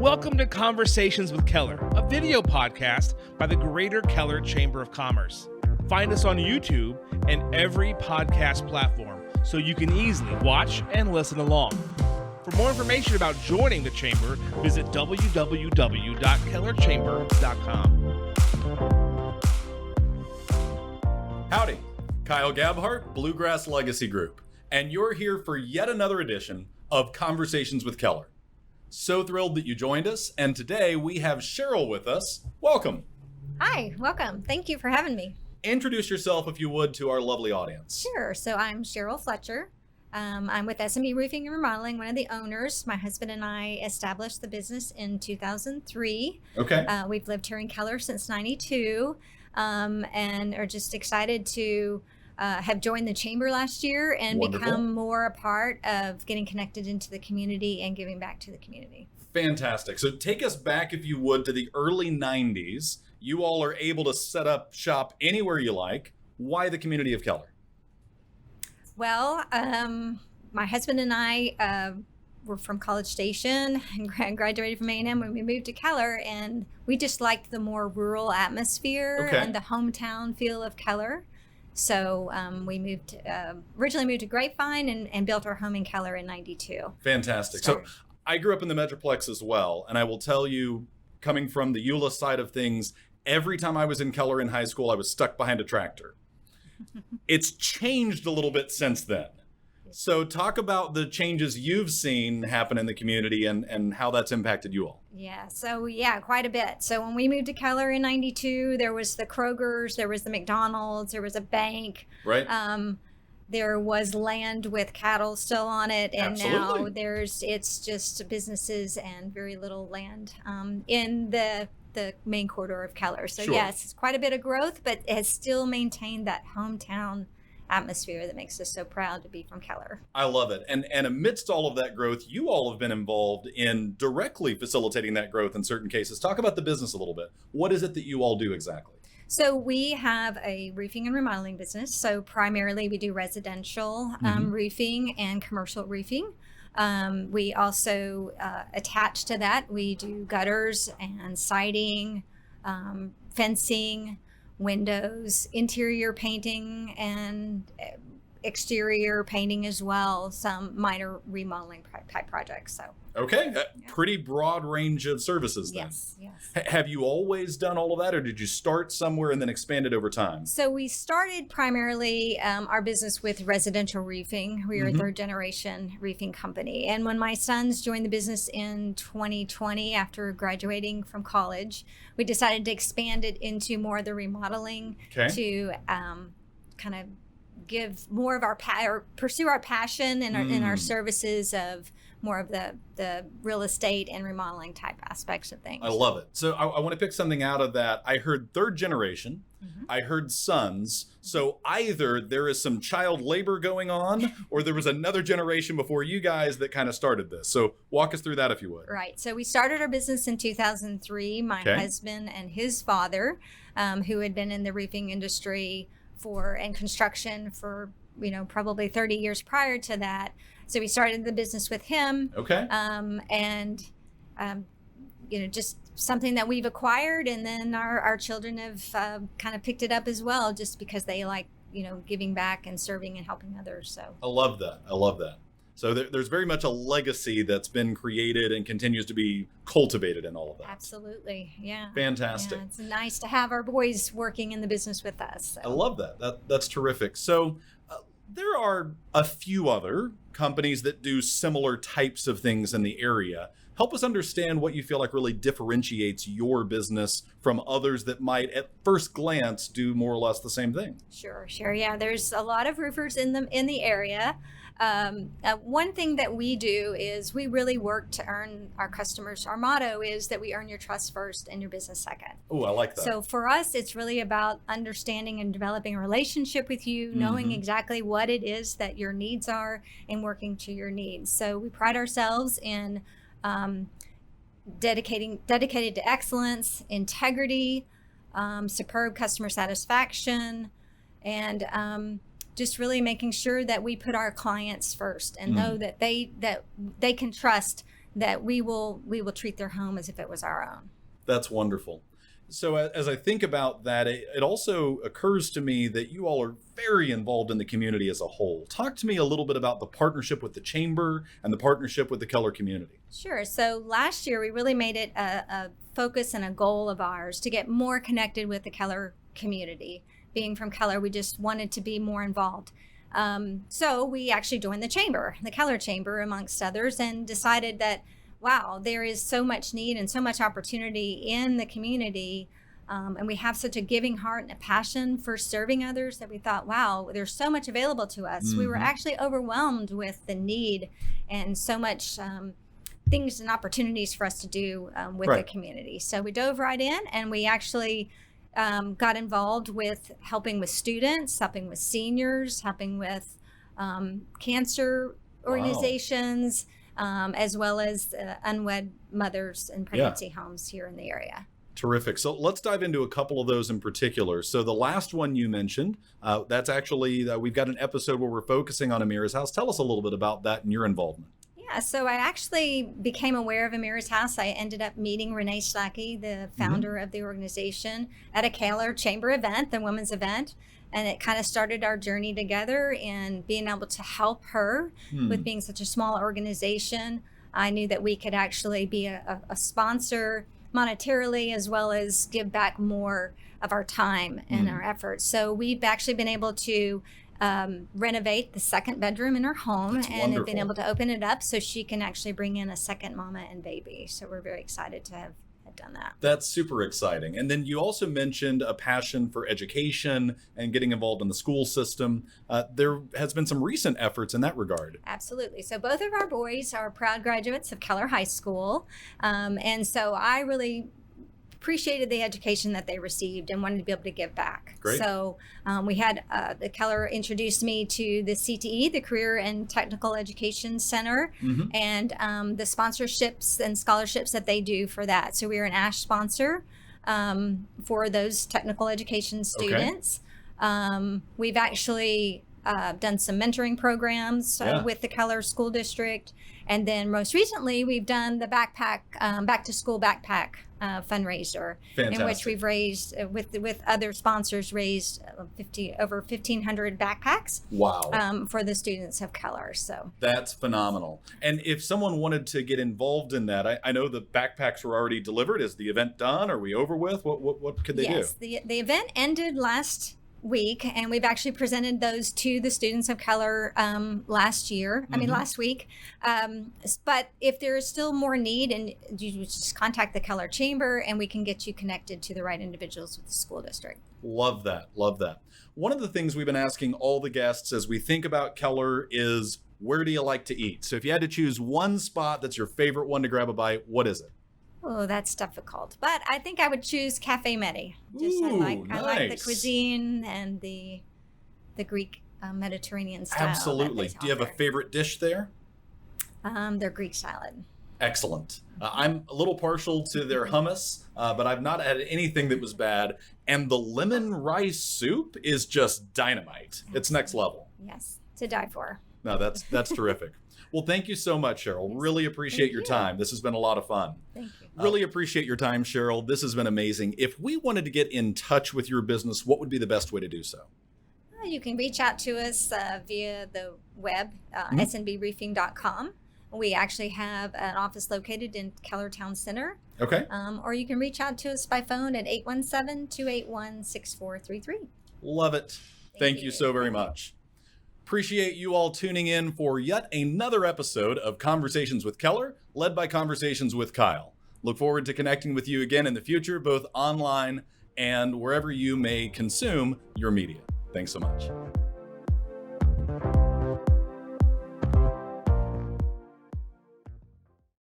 Welcome to Conversations with Keller, a video podcast by the Greater Keller Chamber of Commerce. Find us on YouTube and every podcast platform so you can easily watch and listen along. For more information about joining the Chamber, visit www.kellerchamber.com. Howdy, Kyle Gabhart, Bluegrass Legacy Group, and you're here for yet another edition of Conversations with Keller. So thrilled that you joined us, and today we have Cheryl with us. Welcome. Hi, welcome. Thank you for having me. Introduce yourself, if you would, to our lovely audience. Sure. So I'm Cheryl Fletcher. I'm with S&B Roofing and Remodeling, one of the owners. My husband and I established the business in 2003. Okay. We've lived here in Keller since '92, and are just excited to have joined the chamber last year and Wonderful. Become more a part of getting connected into the community and giving back to the community. Fantastic. So take us back, if you would, to the early 90s. You all are able to set up shop anywhere you like. Why the community of Keller? Well, my husband and I were from College Station and graduated from A&M when we moved to Keller, and we just liked the more rural atmosphere and the hometown feel of Keller. So we originally moved to Grapevine and built our home in Keller in '92. Fantastic. So I grew up in the Metroplex as well, and I will tell you, coming from the EULA side of things, every time I was in Keller in high school, I was stuck behind a tractor. It's changed a little bit since then. So talk about the changes you've seen happen in the community and how that's impacted you all. Yeah, quite a bit. So when we moved to Keller in '92, there was the Kroger's, there was the McDonald's, there was a bank. Right. There was land with cattle still on it, and Absolutely. now it's just businesses and very little land in the main corridor of Keller. So Sure. Yes, it's quite a bit of growth, but it has still maintained that hometown atmosphere that makes us so proud to be from Keller. I love it. And amidst all of that growth, you all have been involved in directly facilitating that growth in certain cases. Talk about the business a little bit. What is it that you all do exactly? So we have a roofing and remodeling business. So primarily we do residential roofing and commercial roofing. We also attach to that, we do gutters and siding, fencing, windows, interior painting, and exterior painting as well, some minor remodeling type projects. So Okay. Pretty broad range of services then. yes. Have you always done all of that, or did you start somewhere and then expand it over time? So we started primarily our business with residential roofing. We are a third generation roofing company. And when my sons joined the business in 2020 after graduating from college, we decided to expand it into more of the remodeling to kind of give more of our or pursue our passion and in our services of more of the real estate and remodeling type aspects of things. I love it. So I want to pick something out of that. I heard third generation. I heard sons. So either there is some child labor going on or there was another generation before you guys that kind of started this. So walk us through that if you would. Right. So we started our business in 2003. My husband and his father, who had been in the roofing industry and construction for, probably 30 years prior to that. So we started the business with him. Okay. Just something that we've acquired, and then our children have kind of picked it up as well, just because they like, giving back and serving and helping others. So I love that. So there's very much a legacy that's been created and continues to be cultivated in all of that. Absolutely. Yeah. Fantastic. Yeah, it's nice to have our boys working in the business with us. So. I love that. That's terrific. So there are a few other companies that do similar types of things in the area. Help us understand what you feel like really differentiates your business from others that might at first glance do more or less the same thing. Sure. Yeah, there's a lot of roofers in the area. One thing that we do is we really work to earn our customers. Our motto is that we earn your trust first and your business second. Oh, I like that. So for us, it's really about understanding and developing a relationship with you, knowing exactly what it is that your needs are and working to your needs. So we pride ourselves in dedicated to excellence, integrity, superb customer satisfaction, and just really making sure that we put our clients first and know that they can trust that we will treat their home as if it was our own. That's wonderful. So as I think about that, it also occurs to me that you all are very involved in the community as a whole. Talk to me a little bit about the partnership with the Chamber and the partnership with the Keller community. Sure. So last year, we really made it a focus and a goal of ours to get more connected with the Keller community. Being from Keller, we just wanted to be more involved. So we actually joined the Chamber, the Keller Chamber, amongst others, and decided that wow, there is so much need and so much opportunity in the community. And we have such a giving heart and a passion for serving others that we thought, wow, there's so much available to us. Mm-hmm. We were actually overwhelmed with the need and so much things and opportunities for us to do with the community. So we dove right in, and we actually got involved with helping with students, helping with seniors, helping with cancer organizations. As well as unwed mothers and pregnancy homes here in the area. Terrific. So let's dive into a couple of those in particular. So the last one you mentioned, that's actually, we've got an episode where we're focusing on Amira's House. Tell us a little bit about that and your involvement. Yeah, so I actually became aware of Amira's House. I ended up meeting Renee Schlacky, the founder of the organization, at a Keller Chamber event, the women's event. And it kind of started our journey together, and being able to help her with being such a small organization. I knew that we could actually be a sponsor monetarily, as well as give back more of our time and our efforts. So we've actually been able to renovate the second bedroom in her home. That's and wonderful. have been able to open it up so she can actually bring in a second mama and baby. So we're very excited to have done that. That's super exciting. And then you also mentioned a passion for education and getting involved in the school system. There has been some recent efforts in that regard. Absolutely. So both of our boys are proud graduates of Keller High School. And so I really appreciated the education that they received and wanted to be able to give back. Great. So we had the Keller introduced me to the CTE, the Career and Technical Education Center, and the sponsorships and scholarships that they do for that. So we are an ASH sponsor for those technical education students. We've actually done some mentoring programs with the Keller School District. And then most recently, we've done the backpack, back to school backpack fundraiser. Fantastic. In which we've raised, with other sponsors, raised over 1,500 backpacks. Wow. For the students of Keller. So that's phenomenal. And if someone wanted to get involved in that, I know the backpacks were already delivered. Is the event done? Are we over with? What could they do? Yes, the event ended last week, and we've actually presented those to the students of Keller last week. But if there is still more need, and you just contact the Keller Chamber, and we can get you connected to the right individuals with the school district. Love that. Love that. One of the things we've been asking all the guests as we think about Keller is, where do you like to eat? So if you had to choose one spot that's your favorite one to grab a bite, what is it? Oh, that's difficult. But I think I would choose Cafe Medi. I like the cuisine and the Greek Mediterranean style. Absolutely. Do you have a favorite dish there? Their Greek salad. Excellent. I'm a little partial to their hummus, but I've not had anything that was bad. And the lemon rice soup is just dynamite. It's next level. Yes, to die for. No, that's terrific. Well, thank you so much, Cheryl. Really appreciate your time. This has been a lot of fun. Thank you. Really appreciate your time, Cheryl. This has been amazing. If we wanted to get in touch with your business, what would be the best way to do so? You can reach out to us via the web, sndbroofing.com. We actually have an office located in Keller Town Center. Okay. Or you can reach out to us by phone at 817-281-6433. Love it. Thank you so very much. Appreciate you all tuning in for yet another episode of Conversations with Keller, led by Conversations with Kyle. Look forward to connecting with you again in the future, both online and wherever you may consume your media. Thanks so much.